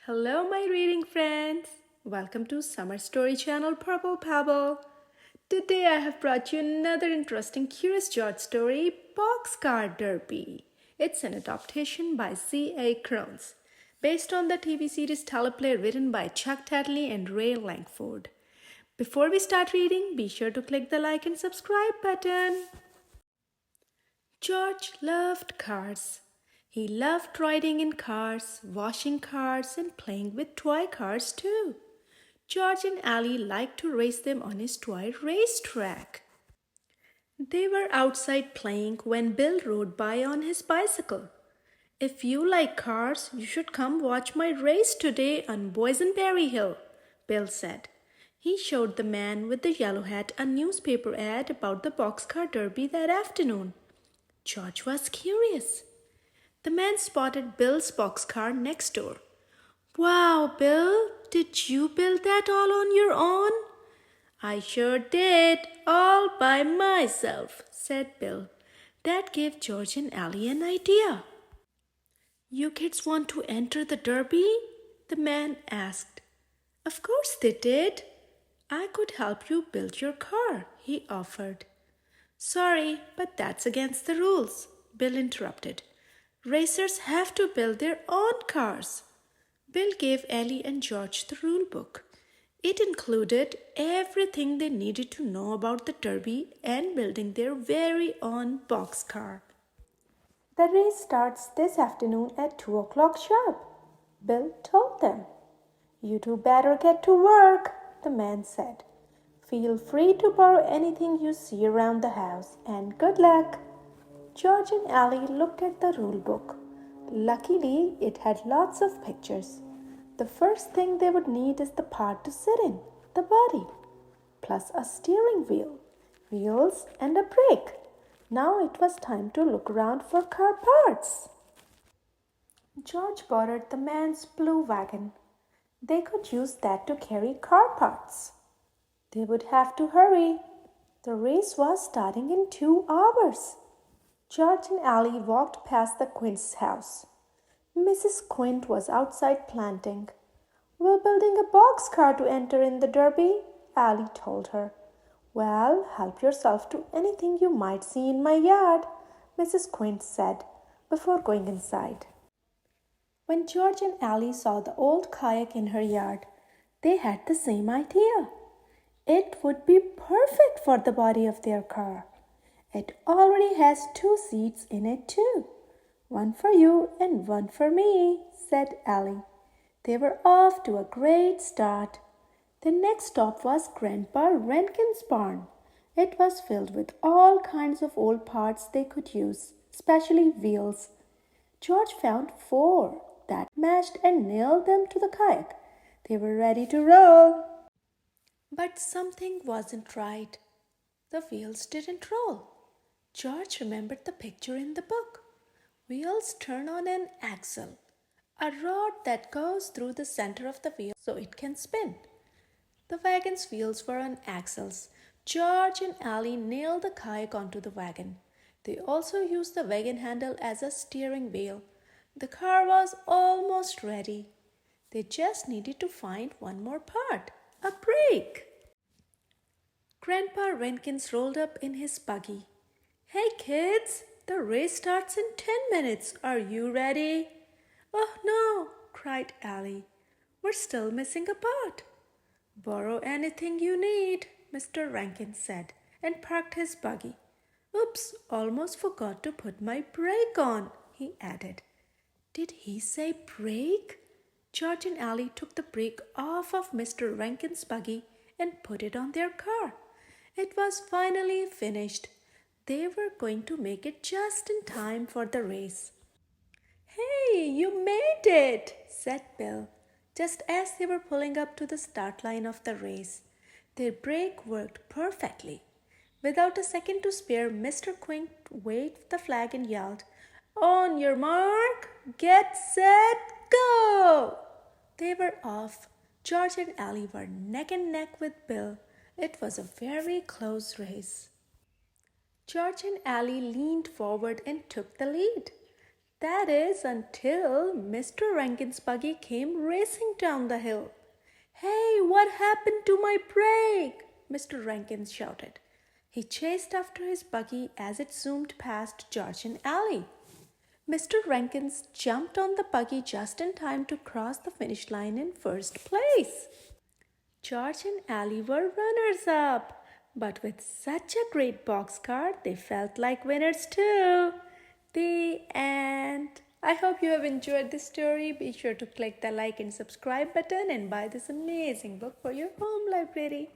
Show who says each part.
Speaker 1: Hello, my reading friends. Welcome to Summer Story Channel Purple Pebble. Today I have brought you another interesting Curious George story, Boxcar Derby. It's an adaptation by C.A. Crones, based on the TV series Teleplay written by Chuck Tadley and Ray Langford. Before we start reading, be sure to click the like and subscribe button. George loved cars. He loved riding in cars, washing cars, and playing with toy cars too. George and Allie liked to race them on his toy racetrack. They were outside playing when Bill rode by on his bicycle. If you like cars, you should come watch my race today on Boysenberry Hill, Bill said. He showed the man with the yellow hat a newspaper ad about the Boxcar Derby that afternoon. George was curious. The man spotted Bill's boxcar next door. Wow, Bill, did you build that all on your own? I sure did, all by myself, said Bill. That gave George and Allie an idea. You kids want to enter the derby? The man asked. Of course they did. I could help you build your car, he offered. Sorry, but that's against the rules, Bill interrupted. Racers have to build their own cars. Bill gave Allie and George the rule book. It included everything they needed to know about the derby and building their very own boxcar. The race starts this afternoon at 2 o'clock sharp, Bill told them. You two better get to work, the man said. Feel free to borrow anything you see around the house, and good luck. George and Allie looked at the rule book. Luckily, it had lots of pictures. The first thing they would need is the part to sit in, the body, plus a steering wheel, wheels, and a brake. Now it was time to look around for car parts. George borrowed the man's blue wagon. They could use that to carry car parts. They would have to hurry. The race was starting in 2 hours. George and Allie walked past the Quint's house. Mrs. Quint was outside planting. We're building a boxcar to enter in the derby, Allie told her. Well, help yourself to anything you might see in my yard, Mrs. Quint said, before going inside. When George and Allie saw the old kayak in her yard, they had the same idea. It would be perfect for the body of their car. It already has 2 seats in it too. One for you and one for me, said Allie. They were off to a great start. The next stop was Grandpa Rankin's barn. It was filled with all kinds of old parts they could use, especially wheels. George found 4 that matched and nailed them to the kayak. They were ready to roll. But something wasn't right. The wheels didn't roll. George remembered the picture in the book. Wheels turn on an axle, a rod that goes through the center of the wheel so it can spin. The wagon's wheels were on axles. George and Allie nailed the kayak onto the wagon. They also used the wagon handle as a steering wheel. The car was almost ready. They just needed to find one more part, a brake. Grandpa Rankins rolled up in his buggy. Hey kids, the race starts in 10 minutes. Are you ready? Oh no, cried Allie. We're still missing a part. Borrow anything you need, Mr. Rankin said, and parked his buggy. Oops, almost forgot to put my brake on, he added. Did he say brake? George and Allie took the brake off of Mr. Rankin's buggy and put it on their car. It was finally finished. They were going to make it just in time for the race. Hey, you made it, said Bill, just as they were pulling up to the start line of the race. Their brake worked perfectly. Without a second to spare, Mr. Quint waved the flag and yelled, On your mark, get set, go! They were off. George and Allie were neck and neck with Bill. It was a very close race. George and Allie leaned forward and took the lead. That is until Mr. Rankin's buggy came racing down the hill. Hey, what happened to my brake? Mr. Rankin shouted. He chased after his buggy as it zoomed past George and Allie. Mr. Rankins jumped on the buggy just in time to cross the finish line in first place. George and Allie were runners up, but with such a great boxcar, they felt like winners too. The end. I hope you have enjoyed this story. Be sure to click the like and subscribe button and buy this amazing book for your home library.